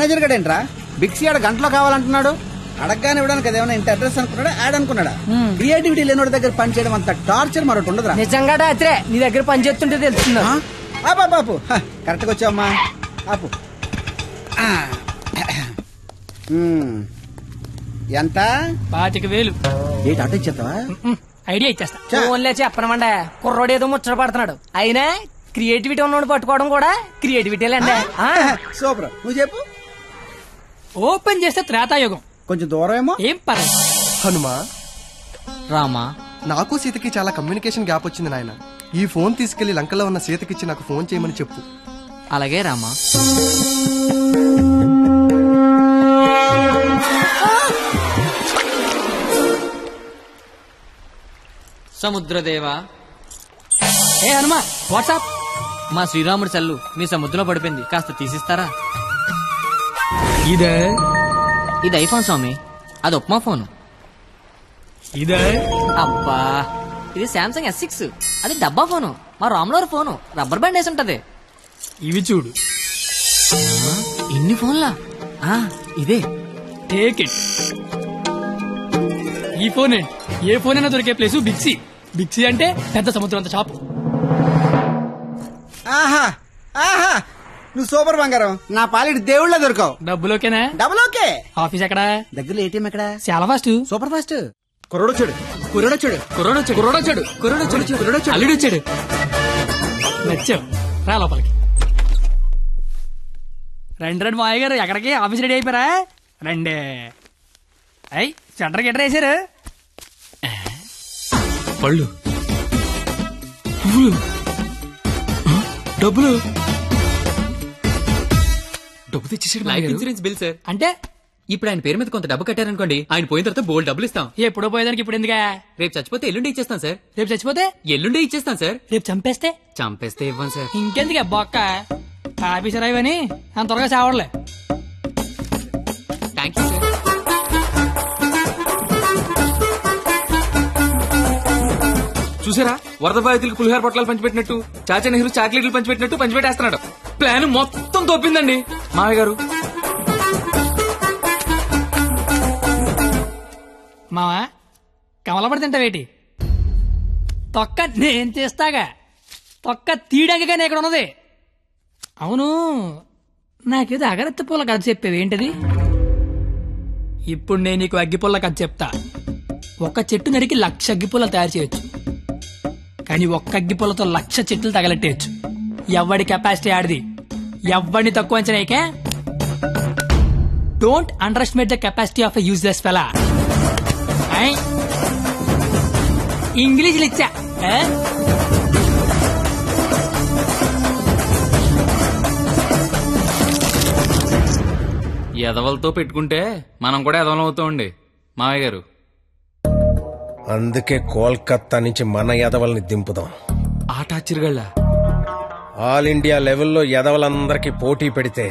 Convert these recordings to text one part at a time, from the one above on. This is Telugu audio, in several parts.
మేనేజర్ గడేంట్రా బిక్సీ ఆడ గంటలో కావాలంటున్నాడు. అడగగానే ఇవ్వడానికి అదేమన్నా ఇంత అడ్రస్ అనుకున్నాడా యాడ్ అనుకున్నాడా? క్రియేటివిటీ లేనివాడి దగ్గర పని చేయడం అంత టార్చర్ మరొకటి ఉండదురా. నిజంగా రాత్రే నీ దగ్గర పని చేస్తుంటే తెలుస్తుందా? బాపు కరెక్ట్గా వచ్చావమ్మా. ఆపు. ఎంత? 25,000. ఏంటి అటు ఇచ్చేస్తావా? ఐడియా ఇచ్చేస్తా. ఓన్లే చెప్పనమండ కుర్రోడు ఏదో ముచ్చట పడుతున్నాడు. అయినా క్రియేటివిటీ ఉన్నోడు పట్టుకోవడం కూడా క్రియేటివిటీ అండి. సూపర్. నువ్వు చెప్పు. ఓపెన్ చేస్తే త్రేతాయుగం. కొంచెం దూరం ఏమో. ఏం పర్లేదు. హనుమా రామా, నాకు సీతకి చాలా కమ్యూనికేషన్ గ్యాప్ వచ్చింది నాయన. ఈ ఫోన్ తీసుకెళ్లి లంకలో ఉన్న సీతకిచ్చి నాకు ఫోన్ చేయమని చెప్పు. అలాగే రామా. సముద్రదేవా. ఏ హనుమా, వాట్సాప్. మా శ్రీరాముడి సెల్లు మీ సముద్రంలో పడిపోయింది, కాస్త తీసిస్తారా? ఇదే ఇది ఐఫోన్ స్వామి, అది ఉప్మా ఫోన్. ఇదే అబ్బా, ఇది శాంసంగ్ S6, అది డబ్బా ఫోను. మా రాములవారి ఫోను రబ్బర్ బ్యాండ్ వేసి ఉంటది. ఇవి చూడు. ఇన్ని ఫోన్లా? ఇదే. Take it. ఈ ఫోన్ ఏంటి? ఏ ఫోన్ అయినా దొరికే ప్లేసు బిక్సీ. బిక్సీ అంటే పెద్ద సముద్రం అంత షాప్. ఆహా ఆహా, నువ్వు సూపర్ బంగారం. నా పాలిటి దేవుళ్ళ దొరకవు. డబ్బులోకేనా? Double okay. ఆఫీస్ ఎక్కడా? దగ్గరలో ఏటీఎం ఎక్కడ? చాలా ఫాస్ట్. Super fast. కుర్రోడొచ్చాడు. అల్లుడు వచ్చాడు. నచ్చావు, రా లోపలికి. రండి మాయ గారు, ఎక్కడికి? ఆఫీస్ రెడీ అయిపోయారా? రండి. అయ్యి సెంటర్ గిట్టర్ వేసారు. పళ్ళు, పువ్వులు, డబ్బులు. డబ్బు తెచ్చేసాడు. Life insurance bill sir. అంటే ఇప్పుడు ఆయన పేరు మీద కొంత డబ్బు కట్టారనుకోండి, ఆయన పోయిన తర్వాత బోల్డ్ డబ్బులు ఇస్తాం. ఎప్పుడో పోయేదానికి ఇప్పుడు ఎందుకా? రేపు చచ్చిపోతే ఎల్లుండి ఇచ్చేస్తాం సార్. రేపు చచ్చిపోతే ఎల్లుండి ఇచ్చేస్తాం సార్. రేపు చంపేస్తే చంపేస్తే ఇవ్వం సార్. ఇంకెందుకే బొక్క? ఆఫీసర్ అయ్యని అంత త్వరగా చావడలే. Thank you sir. చూసారా, వరద బాధితులకు పులిహార పొట్లాలు పంచిపెట్టినట్టు చాచా నెహ్రూ చాక్లెట్లు పంచిపెట్టినట్టు పంచిపెట్టేస్తున్నాడు. ప్లాన్ మొత్తం తోపిందండి మామయ్య గారు. మావా, కమలపడి తింటావేటి? తొక్క నేను చేస్తాగా. తొక్క తీయడానికే ఇక్కడ ఉన్నది. అవును, నాకేదో అగరత్తి పూల కథ చెప్పేవి ఏంటది? ఇప్పుడు నేను నీకు అగ్గిపుల్ల కథ చెప్తా. ఒక చెట్టు నరికి 1,00,000 అగ్గిపుల్లలు తయారు చేయొచ్చు, కానీ ఒక్క అగ్గిపుల్లతో 1,00,000 చెట్లు తగలెట్టేయచ్చు. ఎవడి కెపాసిటీ ఆడిది. ఎవడిని తక్కువ అంచనాయికే. Don't underestimate the capacity of a useless fellow. ఇంగ్లీష్లు ఇచ్చా. ఎదవలతో పెట్టుకుంటే మనం కూడా ఎదవలం అవుతామండి మామయ్య గారు. అందుకే కోల్కత్తా నుంచి మన ఎదవల్ని దింపుదాం. ఆట చిరుగళ్ళ ఆల్ ఇండియా లెవెల్లో ఎదవలందరికీ పోటీ పెడితే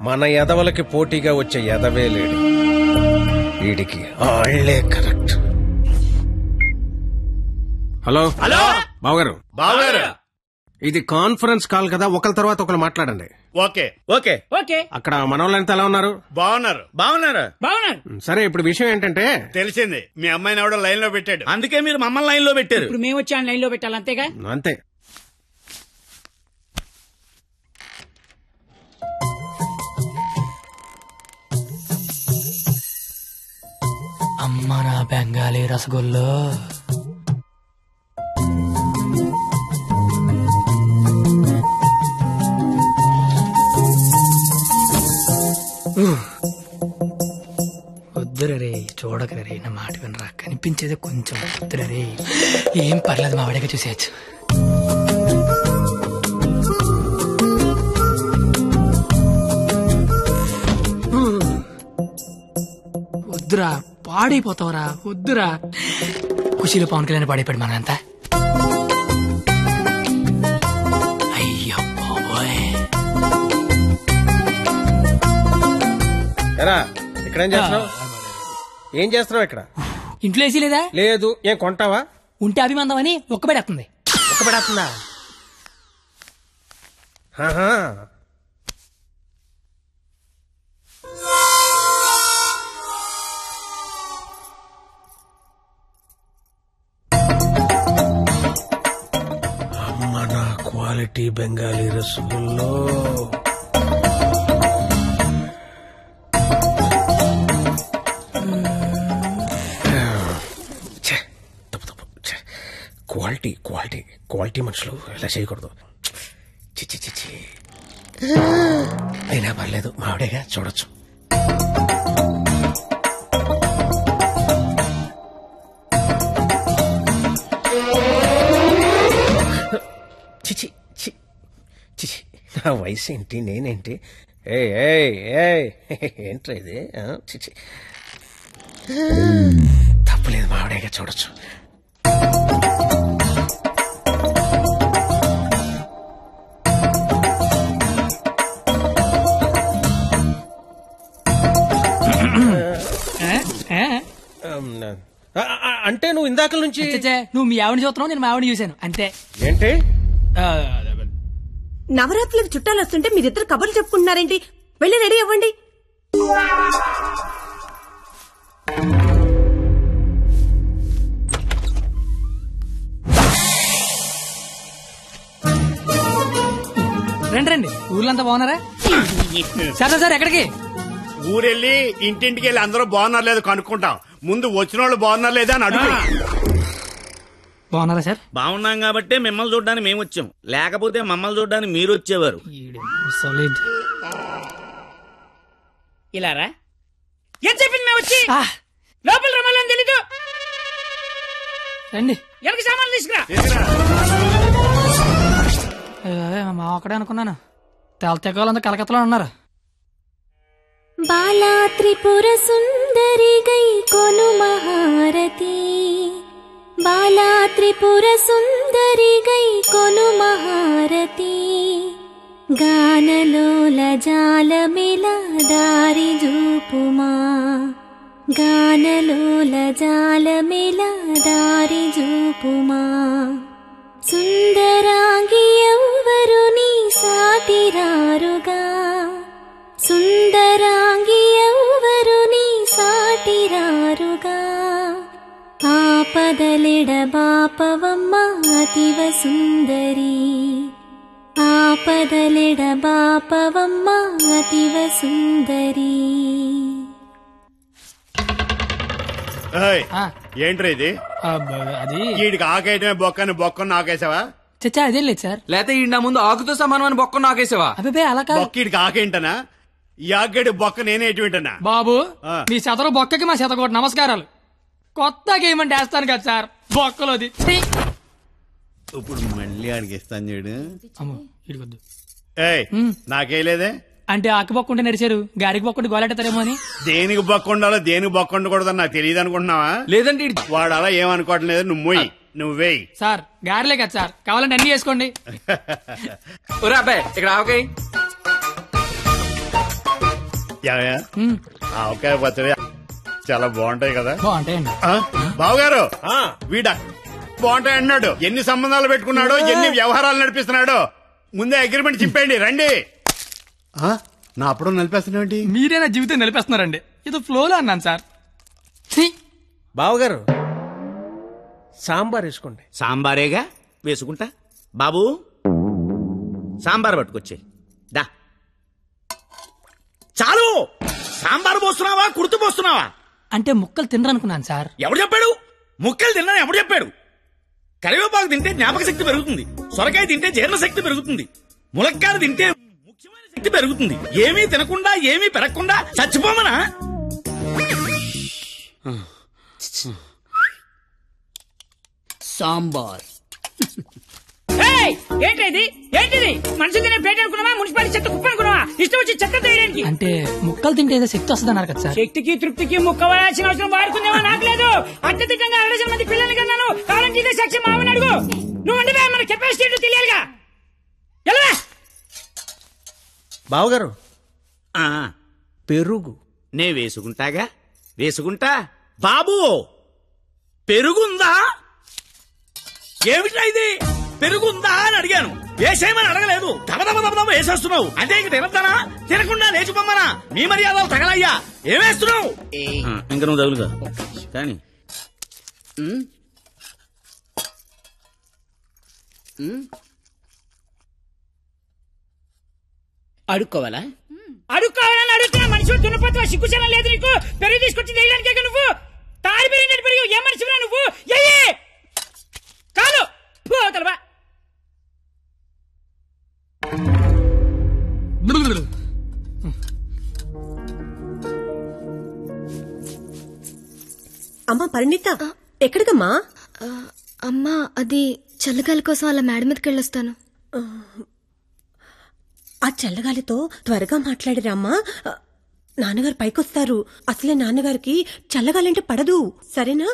మన ఎదవలకి పోటీగా వచ్చే ఎదవే లేడు. వీడికి ఆళ్లే కరెక్ట్. హలో హలో బావగారు. ఇది కాన్ఫరెన్స్ కాల్ కదా, ఒకరి తర్వాత ఒకరు మాట్లాడండి. Okay okay okay. అక్కడ మనోళ్ళంతా ఎలా ఉన్నారు? బాగున్నారు. సరే, ఇప్పుడు విషయం ఏంటంటే తెలిసింది, మీ అమ్మాయిని ఎవడో లైన్ లో పెట్టాడు, అందుకే మీరు మమ్మల్ని లైన్ లో పెట్టారు. ఇప్పుడు మేము వచ్చి లైన్ లో పెట్టాలి, అంతేగా? అంతే. అమ్మ నా బెంగాలీ రసగుల్లో. వద్దురే, చూడకరే, నా మాట వినరా. కనిపించేది కొంచెం. వద్దురే, ఏం పర్లేదు, మా వాడిగా చూసేయచ్చు. వద్దురా, పాడైపోతావురా. వద్దురా. ఖుషీలో పవన్ కళ్యాణ్ పాడైపోయాడు మనంతా. అయ్యో బాబోయ్. ఇక్కడేం చేస్తున్నావు? ఏం చేస్తున్నావు ఇక్కడ? ఇంట్లో వేసి లేదా? లేదు. ఏం కొంటావా? ఉంటే అభిమందం అని ఒక్కబెడేస్తుంది. ఒక్కబెడేస్తుందా? బెంగాలీ రసగుల్లో క్వాలిటీ క్వాలిటీ క్వాలిటీ మనుషులు ఇలా చేయకూడదు. చిచ్చి చిచ్చి అయినా పర్లేదు, మావిడేగా చూడొచ్చు. చిచి చిచి, నా వయసు ఏంటి, నేనేంటి? ఏంట్రా ఇది? చిచి, తప్పులేదు, మావిడేగా చూడొచ్చు. అంటే నువ్వు ఇందాక నుంచి నువ్వు మీ ఆవిడ చూస్తున్నావు, నేను మా ఆవిడ చూశాను అంతే. ఏంటి? నవరాత్రులకు చుట్టాలు వస్తుంటే మీరిద్దరు కబుర్లు చెప్పుకుంటున్నారేంటి? వెళ్ళి రెడీ అవ్వండి. రండి రండి, ఊర్లంతా బాగున్నారా? సరే సార్, ఎక్కడికి? ఊరెళ్ళి ఇంటింటికి వెళ్ళి అందరూ బాగున్నారు లేదు కనుక్కుంటాం. ముందు వచ్చిన వాళ్ళు బాగున్నారు లేదా అని అడుగు. బాగున్నారా సార్? బాగున్నాం కాబట్టి మిమ్మల్ని చూడడానికి మేము వచ్చాం, లేకపోతే మమ్మల్ని చూడడానికి మీరు వచ్చేవారు. ఇలారా ఏం చెప్పింది మేము వచ్చి లోపల రమ్మని తెలీదు. రండి, ఎవరికి సామాన్లు తీసుకురా. మా ఒక్కడే అనుకున్నాను, తెలతెక్కలంతా కలకత్తలో ఉన్నారు. బాలా త్రిపుర సుందరి గై కొను మహారతి, బాలా త్రిపుర సుందరి గై కొను మహారతి, గానలోల జాలమిల దారి జూపుమా, గానలోల జాలమిల దారి జూపుమా, సుందరాంగి ఎవ్వరు నీ సాటిరారుగా, సుందరాంగి ఎవ్వరు నీ సాటిరారుగా, ఆపదలెడ బాపవమ్మ అతివ సుందరి, ఆపదలెడ బాపవమ్మ అతివ సుందరి. ఏంట్రా ఇది? అది వీడికి ఆకేయటమే బొక్కని బొక్కను ఆకేసావా? చచ్చా అదేం లేదు సార్. లేకపోతే ఈ నా ముందు ఆకుతో సమానమని బొక్క నాకేసావా? అబ్బే అలా కాదు. బొక్కీడికి ఆకేంటనా? ఈ ఆకేడు బొక్క నేనే ఎటువంటనా? బాబు మీ శతరు బొక్కకి మా శతకోటి నమస్కారాలు. కొత్త గేమ్ అంటే వేస్తాను కదా సార్, బొక్కలోది. ఇప్పుడు మళ్ళీ ఆడికి ఇస్తాను చూడు. ఇడికొద్దు. ఏయ్ నాకేలేదే అంటే ఆకు బొక్క ఉంటే నడిచారు, గారికి బొక్క ఉంటే గోలెట్టారేమో అని. దేనికి బొక్క ఉండాలో దేనికి బొక్క ఉండకూడదని నాకు తెలియదు అనుకుంటున్నావా? లేదండి వాడు అలా ఏమనుకోవటం లేదు. నువ్వు మొయ్యి, నువ్వేయి. సార్ గారిలే కదా సార్, కావాలంటే అన్ని చేసుకోండి. ఒరే అబ్బాయి ఇక్కడ ఆవకాయ. ఆవకాయ పచ్చడి చాలా బాగుంటాయి కదా? బాగుంటాయండి. బావగారు వీడ బాగుంటాయి అన్నాడు. ఎన్ని సంబంధాలు పెట్టుకున్నాడో, ఎన్ని వ్యవహారాలు నడిపిస్తున్నాడో. ముందే అగ్రిమెంట్ చెప్పండి. రండి. నా అప్పుడు నడిపేస్తున్నాండి. మీరే నా జీవితం నిలిపేస్తున్నారండి. ఇది ఫ్లోలో అన్నాను సార్. బావగారు సాంబార్ వేసుకోండి. సాంబారేగా వేసుకుంటా. బాబు సాంబార్ పట్టుకొచ్చే దా. చాలు. సాంబార్ పోస్తున్నావా, కుర్తు పోస్తున్నావా? అంటే ముక్కలు తినరనుకున్నాను సార్. ఎవడు చెప్పాడు? ముక్కలు తిన్నా ఎవడు చెప్పాడు? కరివేపాకు తింటే జ్ఞాపక శక్తి పెరుగుతుంది, సొరకాయ తింటే జీర్ణ శక్తి పెరుగుతుంది, ములక్కాయ తింటే ముఖ్యమైన శక్తి పెరుగుతుంది. ఏమీ తినకుండా ఏమీ పెరగకుండా చచ్చిపోమనా? సాంబార్ ఏంటిది? ఏంటిది? మనుషులు తినే పేట అనుకున్నావా? మున్సిపాలిటీ చెత్త కుప్ప అనుకున్నావా? ఇష్టం వచ్చి చెత్త తీయడానికి. అంటే ముక్కలు తింటే ఏదో శక్తి వస్తుంది అన్నారు కదా సార్. శక్తికి తృప్తికి ముక్క వాడాల్సిన అవసరం వాడుకుందేమో నాకు లేదు. అత్యధికంగా 60 మంది పిల్లల్ని కన్నాను. కావాలంటే ఇదే సాక్షి మామని అడుగు. నువ్వు అంటే మన కెపాసిటీ తెలియాలిగా. ఎలా బావగారు పెరుగు నే వేసుకుంటాగా, వేసుకుంటా. బాబు పెరుగుందా? ఏమిటా ఇది? పెరుగుందా అని అడిగాను, వేసేయమని అడగలేదు. దబదబ వేసేస్తున్నావు. అంటే ఇంక తినద్దానా? తినకుండా లేచిపోమ్మనా? మీ మర్యాదలు తగలయ్యా. ఏమేస్తున్నావు? ఇంక నువ్వు తగులుగా కానీ అడుక్కోవాలా అడుక్కోవాలని అడుగుతున్నా మనిషి దున్నపోతున్నా సిగ్గుచనం లేదు నీకు. పెరుగు తీసుకొచ్చి వేయడానికే నువ్వు తాడి పెరిగినట్టు పెరుగు ఏ మనిషిరా నువ్వు? ఏయ్ కాదు పోతలవా. అమ్మా పరిణిత ఎక్కడికమ్మా? అమ్మా అది చల్లగాలి కోసం అలా మేడ మీదకి వెళ్ళొస్తాను. ఆ చల్లగాలితో త్వరగా మాట్లాడిరామ్మా. నాన్నగారు పైకొస్తారు. అసలే నాన్నగారికి చల్లగాలంటే పడదు. సరేనా?